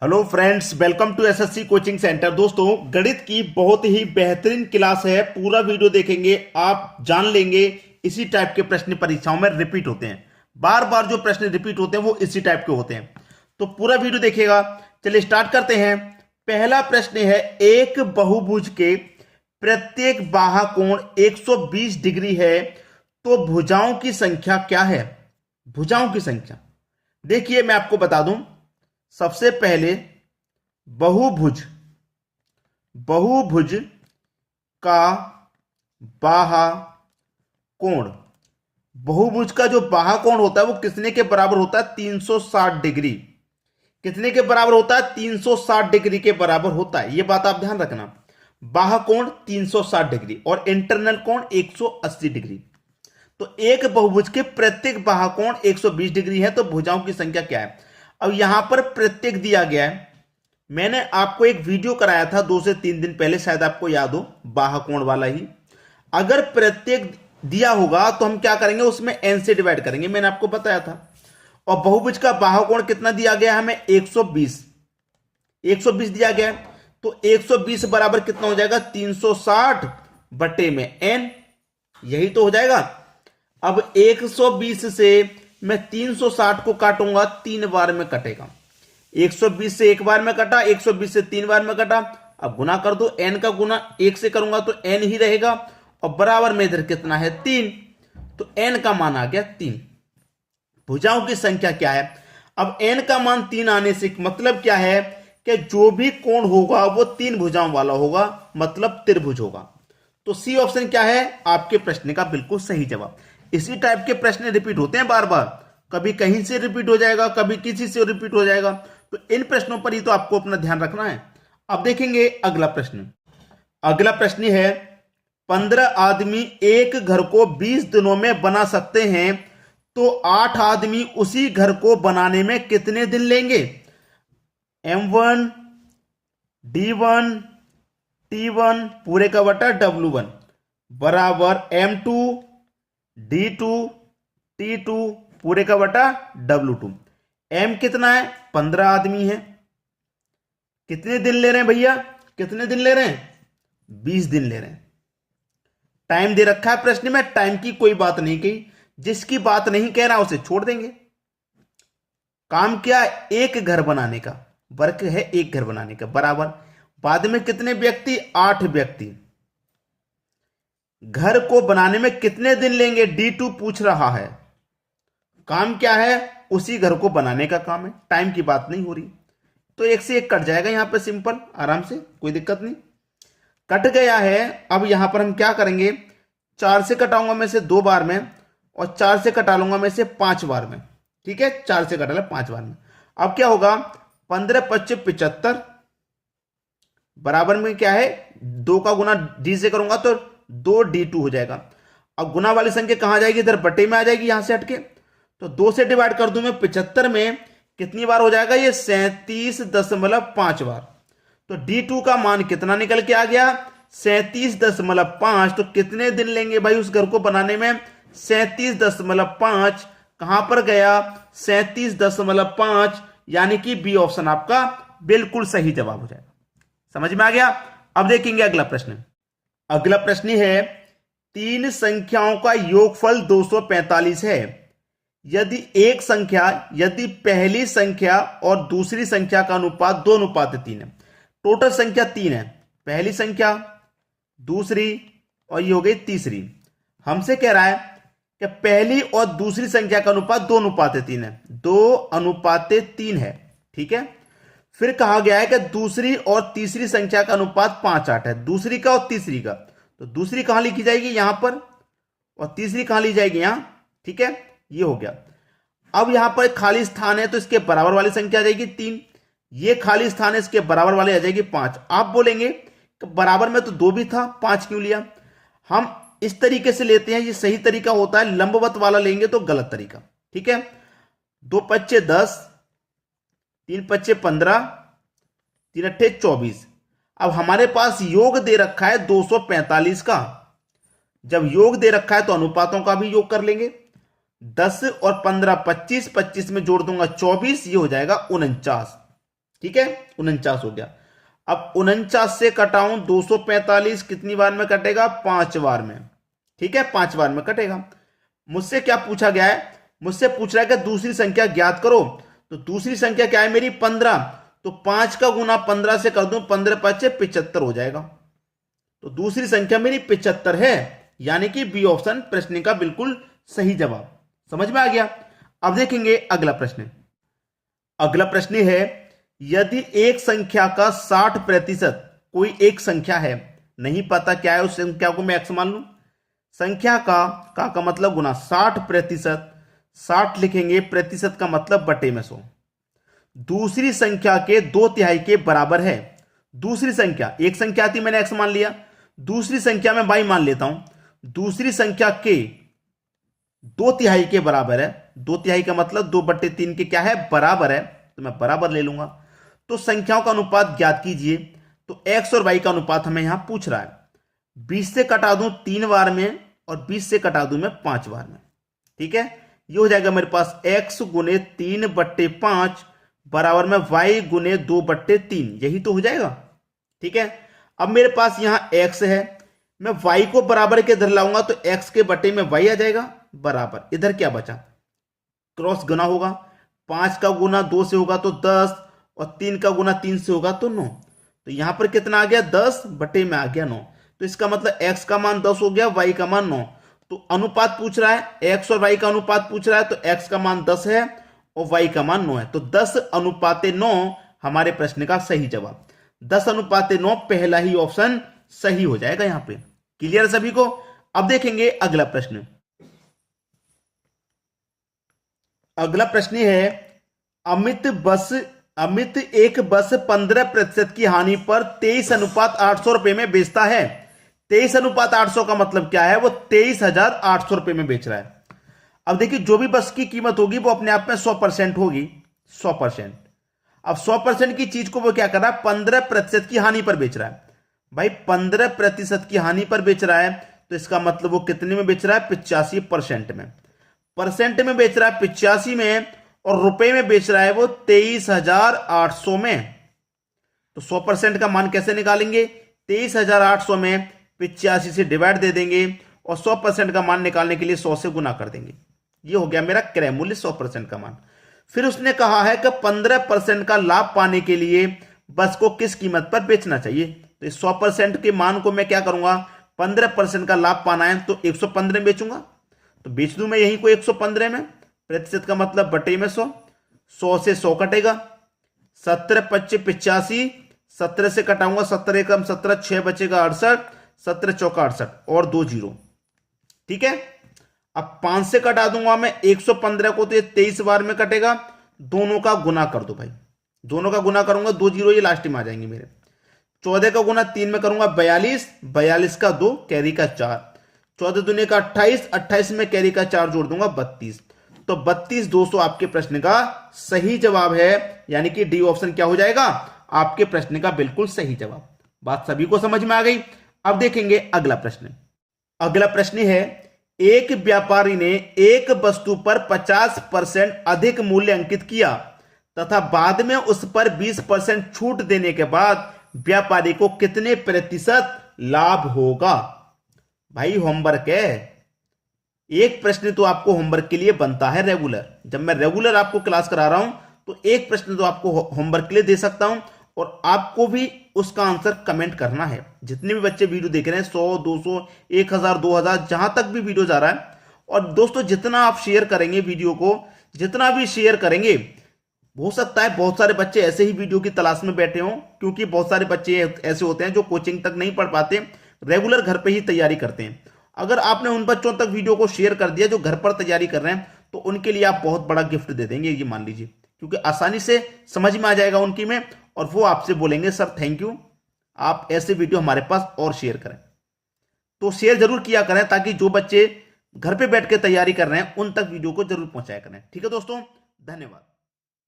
Hello friends, welcome to SSC coaching centre. दोस्तों, गणित की बहुत ही बेहतरीन क्लास है। पूरा वीडियो देखेंगे आप जान लेंगे इसी टाइप के प्रश्न परीक्षाओं में रिपीट होते हैं। बार बार जो प्रश्न रिपीट होते हैं वो इसी टाइप के होते हैं, तो पूरा वीडियो देखिएगा। चलिए स्टार्ट करते हैं। पहला प्रश्न है, एक बहुभुज के प्रत्येक बाहा कोण 120 डिग्री है तो भुजाओं की संख्या क्या है? भुजाओं की संख्या देखिए, मैं आपको बता दूं। सबसे पहले बहुभुज बहुभुज का बाहा कोण, बहुभुज का जो बाहा कोण होता है वो कितने के बराबर होता है? 360 डिग्री। कितने के बराबर होता है? 360 डिग्री के बराबर होता है। यह बात आप ध्यान रखना। बाहा कोण 360 डिग्री और इंटरनल कोण 180 डिग्री। तो एक बहुभुज के प्रत्येक बाहा कोण 120 डिग्री है तो भुजाओं की संख्या क्या है? अब यहां पर प्रत्येक दिया गया है। मैंने आपको एक वीडियो कराया था 2 से 3 दिन पहले, शायद आपको याद हो, बाहा कोण वाला ही। अगर प्रत्येक दिया होगा तो हम क्या करेंगे? उसमें n से डिवाइड करेंगे, मैंने आपको बताया था। और बहुभुज का बाहा कोण कितना दिया गया है हमें? 120 दिया गया है। तो 120 बराबर कितना हो जाएगा? 360 बटे में n, यही तो हो जाएगा। अब 120 से मैं 360 को काटूंगा, 3 बार में कटेगा। 120 से एक बार में कटा, 120 से 3 बार में कटा। अब गुना कर दो, n का गुना 1 से करूंगा तो n ही रहेगा और बराबर में इधर कितना है? 3। तो n का मान आ गया 3। भुजाओं की संख्या क्या है? अब n का मान 3 आने से मतलब क्या है कि जो भी कोण होगा वो 3 भुजाओं वाला होगा, मतलब त्रिभुज होगा। तो सी ऑप्शन क्या है आपके प्रश्न का बिल्कुल सही जवाब। इसी टाइप के प्रश्न रिपीट होते हैं बार बार, कभी कहीं से रिपीट हो जाएगा, कभी किसी से रिपीट हो जाएगा। तो इन प्रश्नों पर ही तो आपको अपना ध्यान रखना है। अब देखेंगे अगला प्रश्न। अगला प्रश्न है, 15 आदमी एक घर को 20 दिनों में बना सकते हैं तो 8 आदमी उसी घर को बनाने में कितने दिन लेंगे? M1 D1 T1 पूरे का बटा W1 बराबर M2 D2 T2 पूरे का बटा W2। M कितना है? 15 आदमी है। कितने दिन ले रहे हैं भैया? कितने दिन ले रहे हैं? 20 दिन ले रहे हैं। टाइम दे रखा है प्रश्न में, टाइम की कोई बात नहीं कही। जिसकी बात नहीं कह रहा उसे छोड़ देंगे। काम क्या? एक घर बनाने का, वर्क है एक घर बनाने का, बराबर बाद में कितने व्यक्ति? 8 व्यक्ति। घर को बनाने में कितने दिन लेंगे? D2 पूछ रहा है। काम क्या है? उसी घर को बनाने का काम है, टाइम की बात नहीं हो रही। तो एक से एक कट जाएगा यहां पे, सिंपल आराम से, कोई दिक्कत नहीं। कट गया है। अब यहां पर हम क्या करेंगे? 4 से कटाऊंगा मैं से 2 बार में और 4 से कटा लूंगा मैं से 5 बार में। ठीक है, 4 से कटा ला 5 बार में। अब क्या होगा? 15 25 75 बराबर में क्या है? 2 का गुना D से करूंगा तो 2D2 हो जाएगा। अब गुना वाली संख्या कहां जाएगी? इधर बटे में आ जाएगी, यहां से हटके। तो 2 से डिवाइड कर दूं मैं 75 में, कितनी बार हो जाएगा? ये 37.5 बार। तो D2 का मान कितना निकल के आ गया? 37.5। तो कितने दिन लेंगे भाई उस घर को बनाने में? 37.5 कहां पर गया? 37.5, यानी कि बी ऑप्शन आपका बिल्कुल सही जवाब हो जाएगा। समझ में आ गया? अब देखेंगे अगला प्रश्न। अगला प्रश्न है, 3 संख्याओं का योगफल 245 है। यदि पहली संख्या और दूसरी संख्या का अनुपात 2:3 है। टोटल संख्या 3 है, पहली संख्या, दूसरी और ये हो गई तीसरी। हमसे कह रहा है कि पहली और दूसरी संख्या का अनुपात 2:3 है, 2:3 है। ठीक है। फिर कहा गया है कि दूसरी और तीसरी संख्या का अनुपात 5:8 है, दूसरी का और तीसरी का। तो दूसरी कहां लिखी जाएगी? यहां पर, और तीसरी कहां ली जाएगी? यहां। ठीक है, ये हो गया। अब यहां पर खाली स्थान है तो इसके बराबर वाली संख्या आ जाएगी 3। ये खाली स्थान है, इसके बराबर वाली आ जाएगी 5। आप बोलेंगे कि बराबर में तो 2 भी था, 5 क्यों लिया? हम इस तरीके से लेते हैं, ये सही तरीका होता है। लंबवत वाला लेंगे तो गलत तरीका। ठीक है। 2 पच्चे 10, 3 पच्चे 15, 3 अट्ठे 24। अब हमारे पास योग दे रखा है 245 का। जब योग दे रखा है तो अनुपातों का भी योग कर लेंगे। 10 और 15 25, 25 में जोड़ दूंगा 24, ये हो जाएगा 49। ठीक है, 49 हो गया। अब 49 से कटाऊं 245, कितनी बार में कटेगा? 5 बार में। ठीक है, 5 बार में कटेगा। मुझसे क्या पूछा गया है? मुझसे पूछ रहा है कि दूसरी संख्या ज्ञात करो। तो दूसरी संख्या क्या है मेरी? 15। तो 5 का गुना 15 से कर दूं, 15 5 75 हो जाएगा। तो दूसरी संख्या मेरी 75 है, यानी कि बी ऑप्शन प्रश्न का बिल्कुल सही जवाब। समझ में आ गया? अब देखेंगे अगला प्रश्न। अगला प्रश्न है, यदि एक संख्या का 60%, कोई एक संख्या है, नहीं पता क्या है, उस संख्या को मैं एक्स मान लूं। संख्या का मतलब गुना 60%, 60 लिखेंगे, प्रतिशत का मतलब बटे में 100, दूसरी संख्या के 2/3 के बराबर है। दूसरी संख्या, एक संख्या थी मैंने एक्स मान लिया, दूसरी संख्या में वाई मान लेता हूं। दूसरी संख्या के 2/3 के बराबर है। 2/3 का मतलब 2/3 के क्या है? बराबर है, तो मैं बराबर ले लूंगा। तो संख्याओं का अनुपात ज्ञात कीजिए। तो एक्स और वाई का अनुपात हमें यहां पूछ रहा है। 20 से कटा दूं 3 बार में, और 20 से कटा दूं मैं 5 बार में। ठीक है, ये हो जाएगा मेरे पास x गुने 3/5 बराबर में y गुने 2/3, यही तो हो जाएगा। ठीक है, अब मेरे पास यहां x है, मैं y को बराबर के इधर लाऊंगा तो x के बटे में y आ जाएगा बराबर। इधर क्या बचा? क्रॉस गुना होगा, 5 का गुना 2 से होगा तो 10, और 3 का गुना 3 से होगा तो 9। तो यहां पर कितना आ गया? 10 बटे में आ गया 9। तो इसका मतलब x का मान 10 हो गया, y का मान 9। तो अनुपात पूछ रहा है, x और y का अनुपात पूछ रहा है, तो x का मान 10 है और y का मान 9 है। तो 10:9 हमारे प्रश्न का सही जवाब। 10:9 पहला ही ऑप्शन सही हो जाएगा यहां पे। क्लियर सभी को? अब देखेंगे अगला प्रश्न। अगला प्रश्न है, अमित एक बस 15% की हानि पर 23:800 रुपए में बेचता है। 23:800 का मतलब क्या है? वो 23,800 रुपए में बेच रहा है। अब देखिए, जो भी बस की कीमत होगी वो अपने आप में 100% होगी, 100%। अब 100% की चीज को वो क्या कर रहा है? 15% की हानि पर बेच रहा है। भाई 15% की हानि पर बेच रहा है, तो इसका मतलब वो कितने में बेच रहा है? 85% में। परसेंट में बेच रहा है 85 में, और रुपए में बेच रहा है वो 23,800 में। तो 100% का मान कैसे निकालेंगे? 23,800 में 85 से डिवाइड दे देंगे, और 100% का मान निकालने के लिए 100 से गुना कर देंगे। ये हो गया मेरा क्रय मूल्य, 100% का मान। फिर उसने कहा है कि 15% का लाभ पाने के लिए बस को किस कीमत पर बेचना चाहिए। तो इस 100% के मान को मैं क्या करूंगा? 15% का लाभ पाना है तो 115 में बेचूंगा, तो बेच दूं मैं यहीं को 115 में। प्रतिशत का मतलब बटे में 100, 100 से 100 कटेगा, 17 25 85, 17 से कटाऊंगा, 17 एकम 17, 6 बचेगा 68, 17 चौका 68 और 2 जीरो। ठीक है, अब 5 से कटा दूंगा मैं 115 को, तो ये 23 बार में कटेगा। दोनों का गुना कर दो भाई, दोनों का गुना करूंगा, 2 जीरो ये लास्ट में आ जाएंगे मेरे। 14 का गुना 3 में करूंगा 42, 42 का 2, कैरी का 4, 14 दूनी का 28, 28 में कैरी का 4 जोड़ दूंगा 32। तो 32,200 आपके प्रश्न का सही जवाब है, यानी कि डी ऑप्शन क्या हो जाएगा? आपके प्रश्न का बिल्कुल सही जवाब। बात सभी को समझ में आ गई? अब देखेंगे अगला प्रश्न। अगला प्रश्न है, एक व्यापारी ने एक वस्तु पर 50% अधिक मूल्य अंकित किया तथा बाद में उस पर 20% छूट देने के बाद व्यापारी को कितने प्रतिशत लाभ होगा? भाई होमवर्क है, एक प्रश्न तो आपको होमवर्क के लिए बनता है रेगुलर। जब मैं रेगुलर आपको क्लास करा रहा हूं तो एक प्रश्न तो आपको होमवर्क के लिए दे सकता हूं, और आपको भी उसका आंसर कमेंट करना है। जितने भी बच्चे वीडियो देख रहे हैं, 100 200 1000 2000 जहां तक भी वीडियो जा रहा है, और दोस्तों जितना आप शेयर करेंगे वीडियो को, जितना भी शेयर करेंगे, हो सकता है बहुत सारे बच्चे ऐसे ही वीडियो की तलाश में बैठे हों, क्योंकि बहुत सारे बच्चे ऐसे होते हैं जो कोचिंग तक नहीं पढ़ पाते, रेगुलर घर पे ही तैयारी करते हैं। अगर आपने उन बच्चों तक वीडियो को शेयर कर दिया जो घर पर तैयारी कर रहे हैं, तो उनके लिए आप बहुत बड़ा गिफ्ट दे देंगे, ये मान लीजिए, क्योंकि आसानी से समझ में आ जाएगा उनकी में, और वो आपसे बोलेंगे सर थैंक यू, आप ऐसे वीडियो हमारे पास और शेयर करें। तो शेयर जरूर किया करें, ताकि जो बच्चे घर पे बैठ के तैयारी कर रहे हैं उन तक वीडियो को जरूर पहुंचाया करें। ठीक है दोस्तों, धन्यवाद।